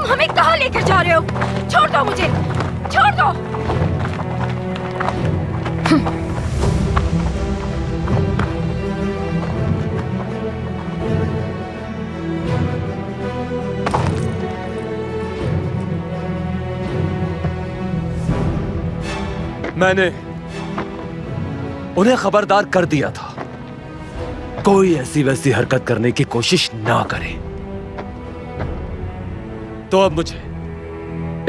तुम हमें कहाँ लेकर जा रहे हो? छोड़ दो मुझे, छोड़ दो। मैंने उन्हें खबरदार कर दिया था, कोई ऐसी वैसी हरकत करने की कोशिश ना करे। तो अब मुझे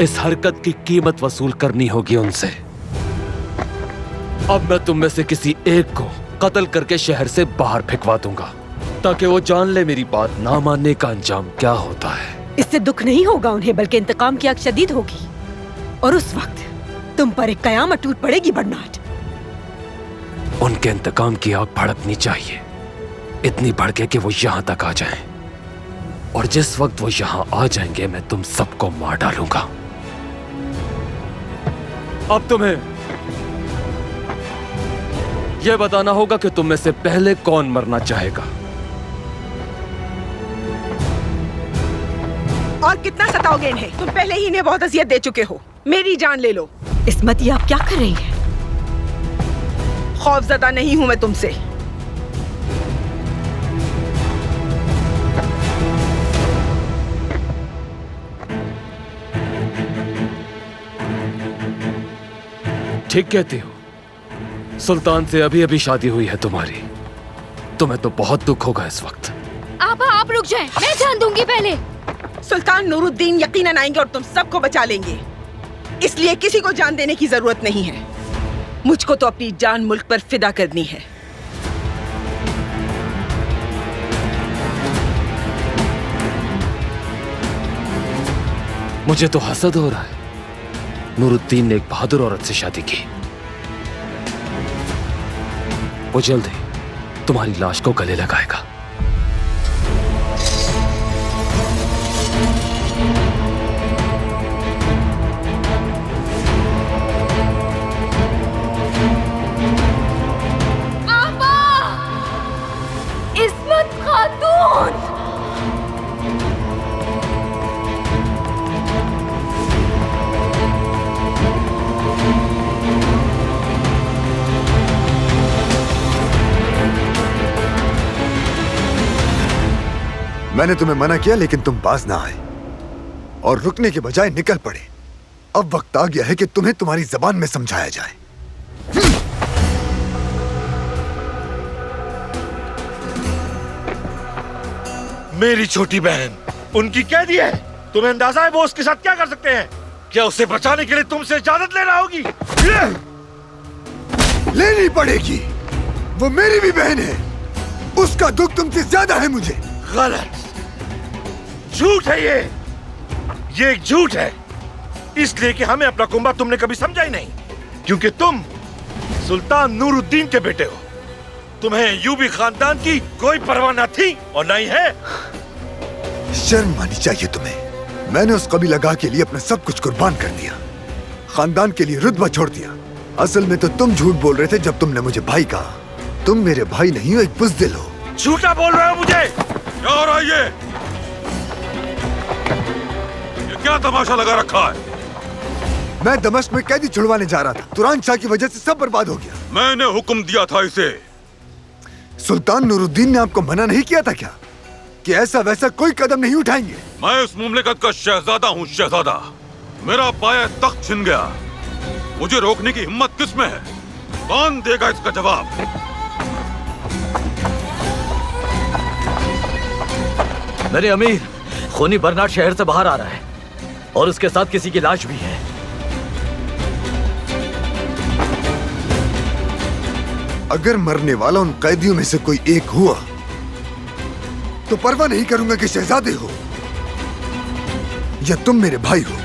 इस हरकत की कीमत वसूल करनी होगी उनसे। अब मैं तुम में से किसी एक को कत्ल करके शहर से बाहर फेंकवा दूंगा, ताकि वो जान ले मेरी बात ना मानने का अंजाम क्या होता है। इससे दुख नहीं होगा उन्हें, बल्कि इंतकाम की आग शदीद होगी और उस वक्त तुम पर एक कयामत टूट पड़ेगी बर्नार्ड। उनके इंतकाम की आग भड़कनी चाहिए, इतनी भड़के कि वो यहां तक आ जाएं। और जिस वक्त वो यहां आ जाएंगे मैं तुम सबको मार डालूंगा। अब तुम्हें यह बताना होगा कि तुम में से पहले कौन मरना चाहेगा। और कितना सताओगे इन्हें? तुम पहले ही इन्हें बहुत अजियत दे चुके हो। मेरी जान ले लो। इस्मत, ये आप क्या कर रही हैं? खौफजदा नहीं हूं मैं तुमसे। ठीक कहती हो, सुल्तान से अभी अभी शादी हुई है तुम्हारी। तुम्हें तो बहुत दुख होगा इस वक्त। आभा, आप रुक जाएं, मैं जान दूंगी पहले। सुल्तान नूरुद्दीन यकीनन आएंगे और तुम सबको बचा लेंगे, इसलिए किसी को जान देने की जरूरत नहीं है। मुझको तो अपनी जान मुल्क पर फिदा करनी है। मुझे तो हसद हो रहा है। नूरुद्दीन ने एक बहादुर औरत से शादी की। वो जल्द ही तुम्हारी लाश को गले लगाएगा। इस्मत खातून, मैंने तुम्हें मना किया लेकिन तुम पास ना आए और रुकने के बजाय निकल पड़े। अब वक्त आ गया है कि तुम्हें तुम्हारी जबान में समझाया जाए। मेरी छोटी बहन उनकी कैदी है। तुम्हें अंदाजा है वो उसके साथ क्या कर सकते हैं? क्या उसे बचाने के लिए तुमसे इजाजत लेना होगी? लेनी पड़ेगी। वो मेरी भी बहन है। उसका दुख तुमसे ज्यादा है मुझे। गलत, झूठ है ये एक झूठ है। इसलिए कि हमें अपना कुंबा तुमने कभी समझा ही नहीं, क्योंकि तुम सुल्तान नूरुद्दीन के बेटे हो। तुम्हें यूबी खानदान की कोई परवाह न थी और नहीं है। शर्म आनी चाहिए तुम्हें। मैंने उस कबीलागाह के लिए अपना सब कुछ कुर्बान कर दिया, खानदान के लिए रुतबा छोड़ दिया। असल में तो तुम झूठ बोल रहे थे जब तुमने मुझे भाई कहा। तुम मेरे भाई नहीं हो, एक बुज़दिल हो। झूठा बोल रहे हो मुझे। क्या हो रहा है ये क्या तमाशा लगा रखा है? मैं दमिश्क में कैदी छुड़वाने जा रहा था। तुरान शाह की वजह से सब बर्बाद हो गया। मैंने हुक्म दिया था इसे। सुल्तान नूरुद्दीन ने आपको मना नहीं किया था क्या कि ऐसा वैसा कोई कदम नहीं उठाएंगे? मैं उस मुमलिकत का शहजादा हूँ, शहजादा। मेरा पाया तख्त छिन गया। मुझे रोकने की हिम्मत किस में है? कौन देगा इसका जवाब? मेरे अमीर, खूनी बर्नार्ड शहर से बाहर आ रहा है और उसके साथ किसी की लाश भी है। अगर मरने वाला उन कैदियों में से कोई एक हुआ तो परवाह नहीं करूंगा कि शहजादे हो या तुम मेरे भाई हो।